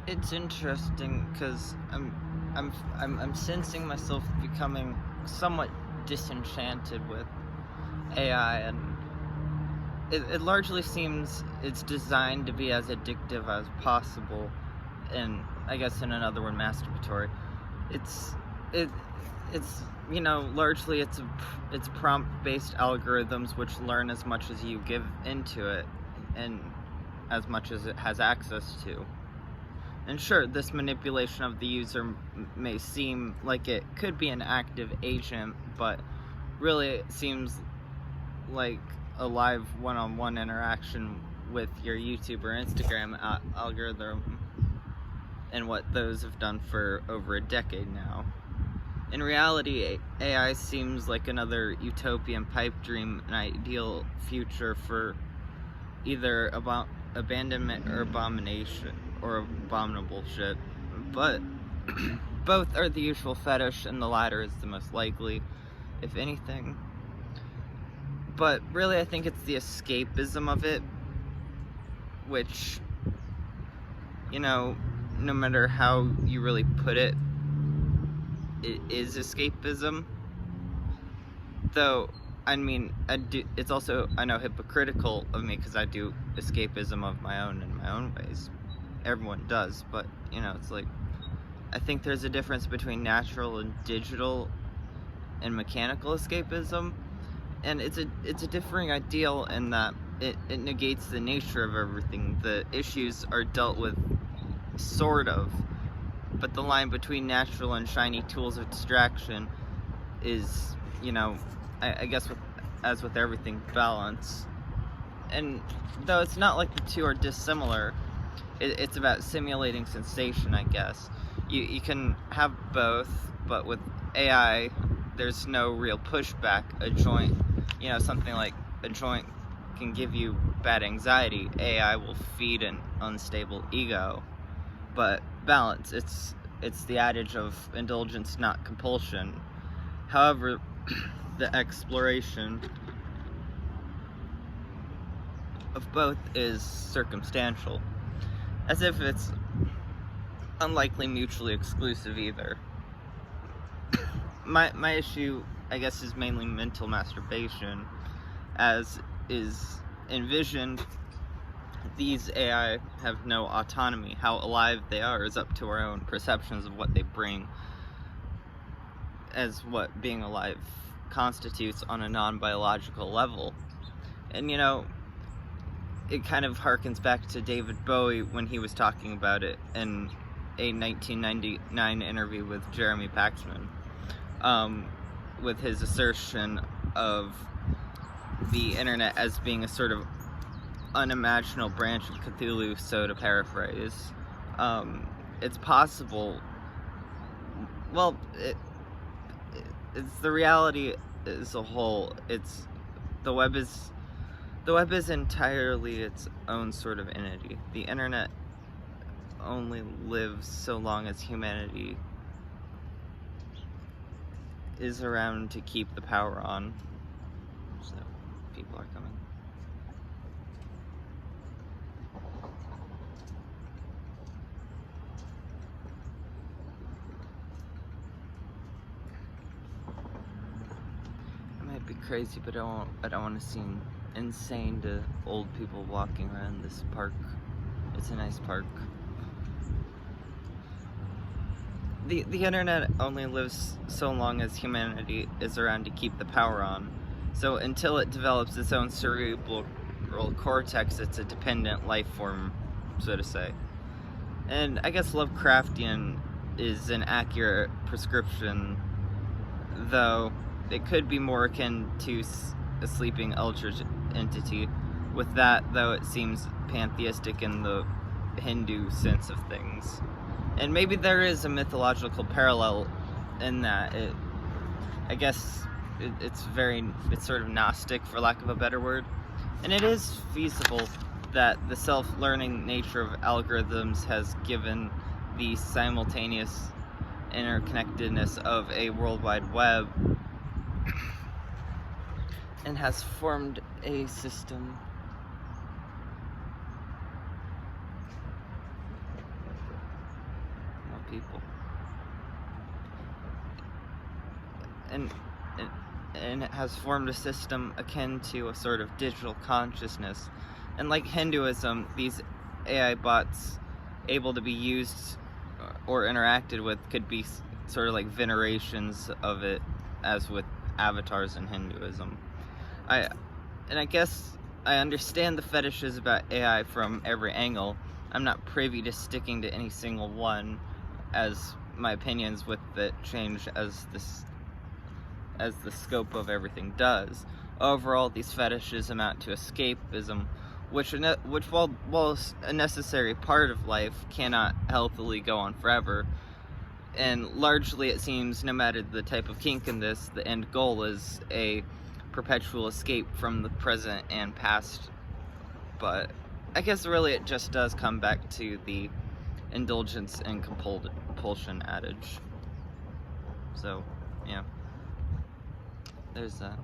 It's interesting because I'm sensing myself becoming somewhat disenchanted with AI, and it largely seems it's designed to be as addictive as possible, and I guess in another word, masturbatory. It's it it's largely it's prompt-based algorithms which learn as much as you give into it, and as much as it has access to. And sure, this manipulation of the user may seem like it could be an active agent, but really it seems like a live one-on-one interaction with your YouTube or Instagram algorithm, and what those have done for over a decade now. In reality, AI seems like another utopian pipe dream, an ideal future for either abandonment or abomination or abominable shit. But both are the usual fetish, and the latter is the most likely, if anything. But really, I think it's the escapism of it, which, no matter how you really put it, it is escapism. Though, I mean, it's also, I know, hypocritical of me, because I do escapism of my own in my own ways. Everyone does, but, it's like, I think there's a difference between natural and digital and mechanical escapism, and it's a differing ideal in that it negates the nature of everything. The issues are dealt with, sort of, but the line between natural and shiny tools of distraction is, I guess, as with everything, balance. And though it's not like the two are dissimilar, it's about simulating sensation, I guess. You can have both, but with AI, there's no real pushback. A joint, something like a joint can give you bad anxiety. AI will feed an unstable ego. But balance, it's the adage of indulgence, not compulsion. However, the exploration of both is circumstantial, as if it's unlikely mutually exclusive either. My issue, I guess, is mainly mental masturbation, as is envisioned. These AI have no autonomy. How alive they are is up to our own perceptions of what they bring as what being alive constitutes on a non-biological level. And it kind of harkens back to David Bowie when he was talking about it in a 1999 interview with Jeremy Paxman, with his assertion of the internet as being a sort of unimaginable branch of Cthulhu. So to paraphrase, it's possible. Well, it's the reality as a whole. The web is entirely its own sort of entity. The internet only lives so long as humanity is around to keep the power on. So people are coming. I might be crazy, but I don't want to seem insane to old people walking around this park. It's a nice park. The internet only lives so long as humanity is around to keep the power on. So until it develops its own cerebral cortex, it's a dependent life form, so to say. And I guess Lovecraftian is an accurate prescription, though it could be more akin to a sleeping eldritch entity. With that, though, it seems pantheistic in the Hindu sense of things. And maybe there is a mythological parallel in that. I guess it's sort of Gnostic, for lack of a better word. And it is feasible that the self-learning nature of algorithms has given the simultaneous interconnectedness of a World Wide Web and has formed a system people. And it has formed a system akin to a sort of digital consciousness. And like Hinduism, these AI bots able to be used or interacted with could be sort of like venerations of it, as with avatars in Hinduism. I guess I understand the fetishes about AI from every angle. I'm not privy to sticking to any single one, as my opinions with it change as the scope of everything does. Overall, these fetishes amount to escapism, which while a necessary part of life, cannot healthily go on forever. And largely, it seems, no matter the type of kink in this, the end goal is a perpetual escape from the present and past. But I guess really it just does come back to the indulgence and compulsion adage. So, yeah. There's that.